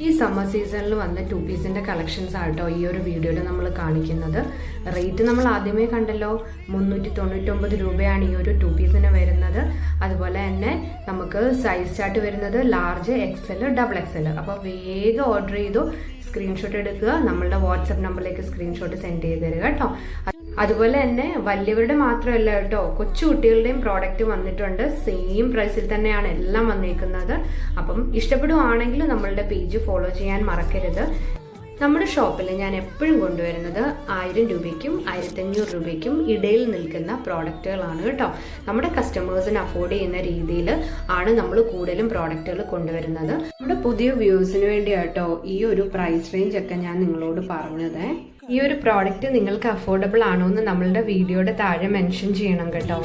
ഈ സമ്മർ സീസണിൽ വന്ന 2 പീസിന്റെ കളക്ഷൻസ് ആട്ടോ ഈ ഒരു വീഡിയോയിൽ നമ്മൾ കാണിക്കുന്നത്. റേറ്റ് നമ്മൾ ആദ്യമേ കണ്ടല്ലോ, 399 രൂപയാണ് ഈ ഒരു 2 പീസിന് വരുന്നത്. അതുപോലെ തന്നെ നമുക്ക് സൈസ് ചാർട്ട് വരുന്നത് ലാർജ്, എക്സൽ, ഡബിൾ എക്സൽ. അപ്പോൾ വേഗം ഓർഡർ ചെയ്തു, സ്ക്രീൻഷോട്ട് എടുക്കുക, നമ്മളുടെ വാട്സപ്പ് നമ്പറിലേക്ക് സ്ക്രീൻഷോട്ട് സെൻഡ് ചെയ്ത് തരിക കേട്ടോ. അതുപോലെ തന്നെ വലിയവരുടെ മാത്രമല്ല കേട്ടോ, കൊച്ചു കുട്ടികളുടെയും പ്രോഡക്റ്റ് വന്നിട്ടുണ്ട്. സെയിം പ്രൈസിൽ തന്നെയാണ് എല്ലാം വന്നിരിക്കുന്നത്. അപ്പം ഇഷ്ടപ്പെടുവാണെങ്കിൽ നമ്മളുടെ പേജ് ഫോളോ ചെയ്യാൻ മറക്കരുത്. നമ്മുടെ ഷോപ്പിൽ ഞാൻ എപ്പോഴും കൊണ്ടുവരുന്നത് 1000 രൂപയ്ക്കും 1500 രൂപയ്ക്കും ഇടയിൽ നിൽക്കുന്ന പ്രോഡക്റ്റുകളാണ് കേട്ടോ. നമ്മുടെ കസ്റ്റമേഴ്സിന് അഫോർഡ് ചെയ്യുന്ന രീതിയിൽ ആണ് നമ്മൾ കൂടുതലും പ്രോഡക്റ്റുകൾ കൊണ്ടുവരുന്നത്. നമ്മുടെ പുതിയ വ്യൂസിന് വേണ്ടി കേട്ടോ ഈ ഒരു പ്രൈസ് റേഞ്ച് ഒക്കെ ഞാൻ നിങ്ങളോട് പറഞ്ഞത്. ഈ ഒരു പ്രോഡക്റ്റ് നിങ്ങൾക്ക് അഫോർഡബിൾ ആണോ എന്ന് നമ്മളുടെ വീഡിയോയുടെ താഴെ മെൻഷൻ ചെയ്യണം കേട്ടോ.